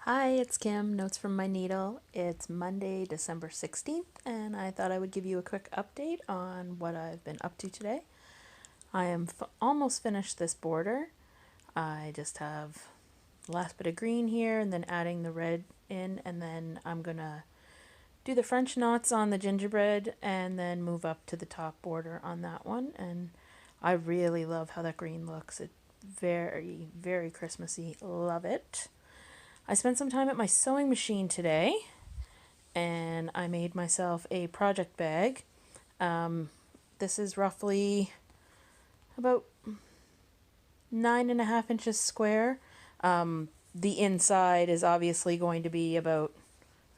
Hi, it's Kim, Notes from My Needle. It's Monday, December 16th, and I thought I would give you a quick update on what I've been up to today. I am almost finished this border. I just have the last bit of green here and then adding the red in, and then I'm gonna do the French knots on the gingerbread and then move up to the top border on that one. And I really love how that green looks. It's very, very Christmassy. Love it. I spent some time at my sewing machine today and I made myself a project bag. This is roughly about 9.5 inches square. The inside is obviously going to be about,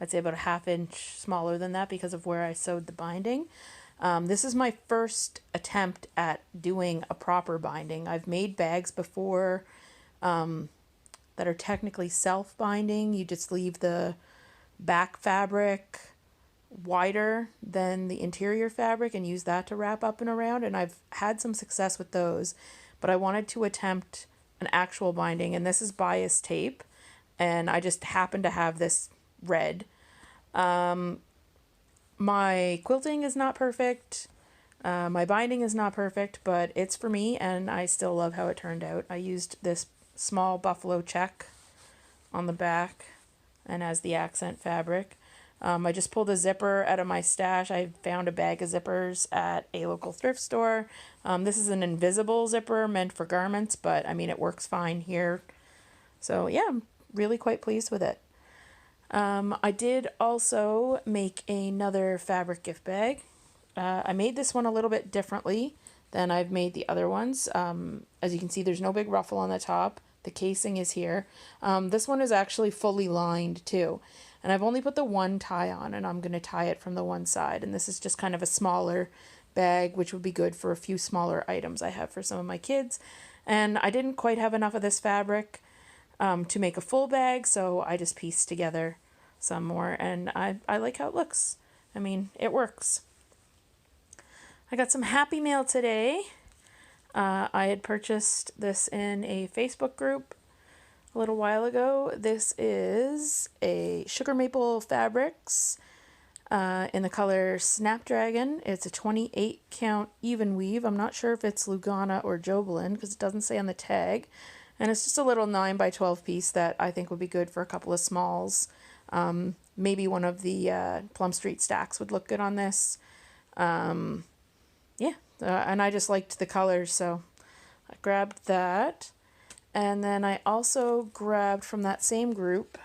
I'd say about a half inch smaller than that because of where I sewed the binding. This is my first attempt at doing a proper binding. I've made bags before that are technically self-binding. You just leave the back fabric wider than the interior fabric and use that to wrap up and around, and I've had some success with those, but I wanted to attempt an actual binding, and this is bias tape, and I just happen to have this red. My quilting is not perfect. My binding is not perfect, but it's for me, and I still love how it turned out. I used this small buffalo check on the back and as the accent fabric. I just pulled a zipper out of my stash. I found a bag of zippers at a local thrift store. This is an invisible zipper meant for garments, but I mean it works fine here. So yeah, I'm really quite pleased with it. I did also make another fabric gift bag. I made this one a little bit differently than I've made the other ones. As you can see, there's no big ruffle on the top. The casing is here. This one is actually fully lined too. And I've only put the one tie on, and I'm going to tie it from the one side. And this is just kind of a smaller bag, which would be good for a few smaller items I have for some of my kids. And I didn't quite have enough of this fabric to make a full bag, so I just pieced together some more. And I like how it looks. I mean, it works. I got some Happy Mail today. I had purchased this in a Facebook group a little while ago. This is a Sugar Maple Fabrics in the color Snapdragon. It's a 28 count even weave. I'm not sure if it's Lugana or Jobelin because it doesn't say on the tag. And it's just a little 9x12 piece that I think would be good for a couple of smalls. Maybe one of the Plum Street stacks would look good on this. Yeah, and I just liked the colors, so I grabbed that. And then I also grabbed from that same group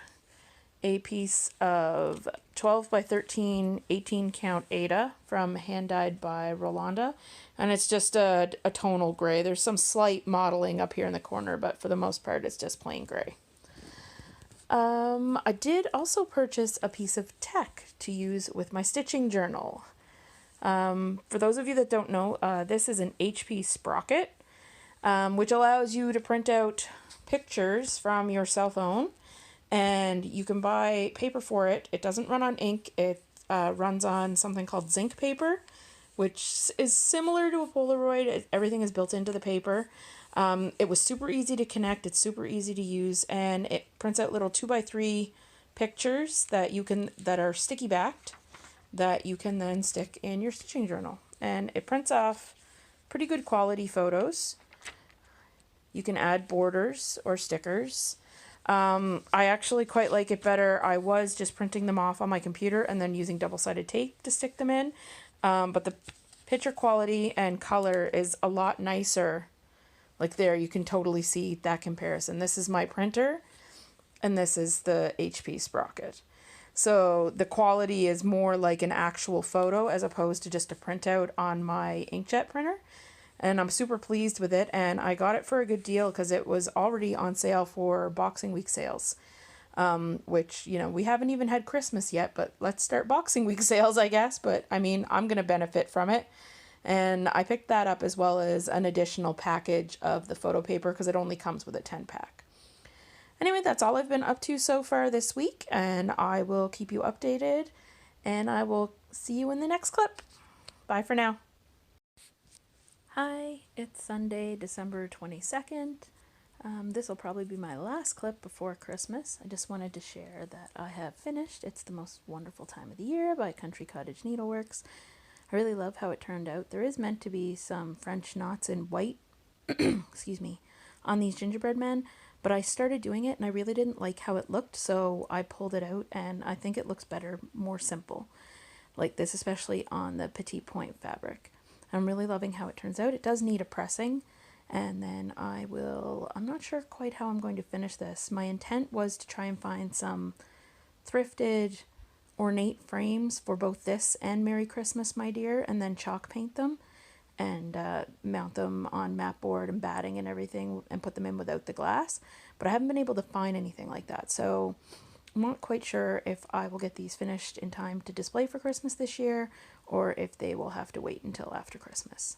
a piece of 12x13 18 count Ada from Hand Dyed by Rolanda, and it's just a tonal gray. There's some slight modeling up here in the corner, but for the most part it's just plain gray. I did also purchase a piece of tech to use with my stitching journal. For those of you that don't know, this is an HP sprocket, which allows you to print out pictures from your cell phone, and you can buy paper for it. It doesn't run on ink. It runs on something called zinc paper, which is similar to a Polaroid. Everything is built into the paper. It was super easy to connect. It's super easy to use, and it prints out little 2x3 pictures that are sticky backed, that you can then stick in your stitching journal. And it prints off pretty good quality photos. You can add borders or stickers. I actually quite like it better. I was just printing them off on my computer and then using double-sided tape to stick them in. But the picture quality and color is a lot nicer. Like there, you can totally see that comparison. This is my printer, and this is the HP sprocket. So the quality is more like an actual photo as opposed to just a printout on my inkjet printer. And I'm super pleased with it, and I got it for a good deal because it was already on sale for Boxing Week sales. Which, you know, we haven't even had Christmas yet, but let's start Boxing Week sales, I guess. But I mean, I'm going to benefit from it. And I picked that up as well as an additional package of the photo paper because it only comes with a 10-pack. Anyway, that's all I've been up to so far this week, and I will keep you updated, and I will see you in the next clip. Bye for now. Hi, it's Sunday, December 22nd. This will probably be my last clip before Christmas. I just wanted to share that I have finished It's the Most Wonderful Time of the Year by Country Cottage Needleworks. I really love how it turned out. There is meant to be some French knots in white, excuse me, on these gingerbread men, but I started doing it and I really didn't like how it looked, so I pulled it out and I think it looks better, more simple, like this, especially on the petite point fabric. I'm really loving how it turns out. It does need a pressing. And then I'm not sure quite how I'm going to finish this. My intent was to try and find some thrifted ornate frames for both this and Merry Christmas, My Dear, and then chalk paint them and mount them on mat board and batting and everything and put them in without the glass. But I haven't been able to find anything like that. So I'm not quite sure if I will get these finished in time to display for Christmas this year or if they will have to wait until after Christmas.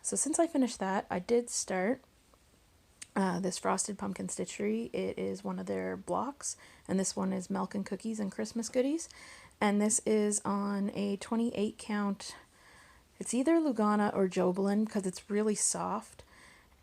So since I finished that, I did start this Frosted Pumpkin Stitchery. It is one of their blocks, and this one is Milk and Cookies and Christmas Goodies. And this is on a 28 count, it's either Lugana or Jobelin because it's really soft,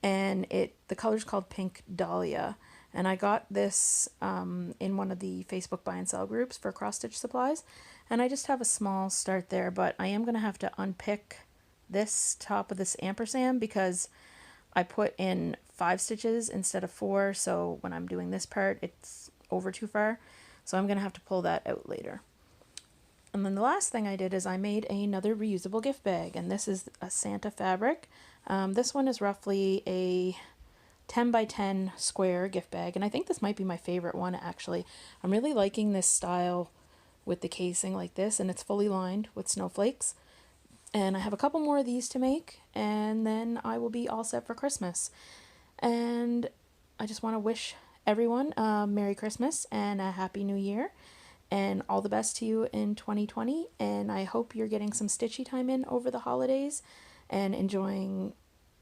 and the color's called Pink Dahlia. And I got this in one of the Facebook buy and sell groups for cross stitch supplies, and I just have a small start there, but I am going to have to unpick this top of this ampersand because I put in 5 stitches instead of 4, so when I'm doing this part it's over too far, so I'm gonna have to pull that out later. And then the last thing I did is I made another reusable gift bag, and this is a Santa fabric. This one is roughly a 10 by 10 square gift bag, and I think this might be my favorite one actually. I'm really liking this style with the casing like this, and it's fully lined with snowflakes. And I have a couple more of these to make, and then I will be all set for Christmas. And I just want to wish everyone a Merry Christmas and a Happy New Year, and all the best to you in 2020. And I hope you're getting some stitchy time in over the holidays and enjoying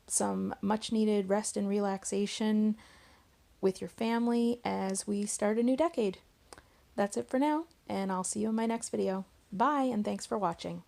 some much needed rest and relaxation with your family as we start a new decade. That's it for now, and I'll see you in my next video. Bye, and thanks for watching.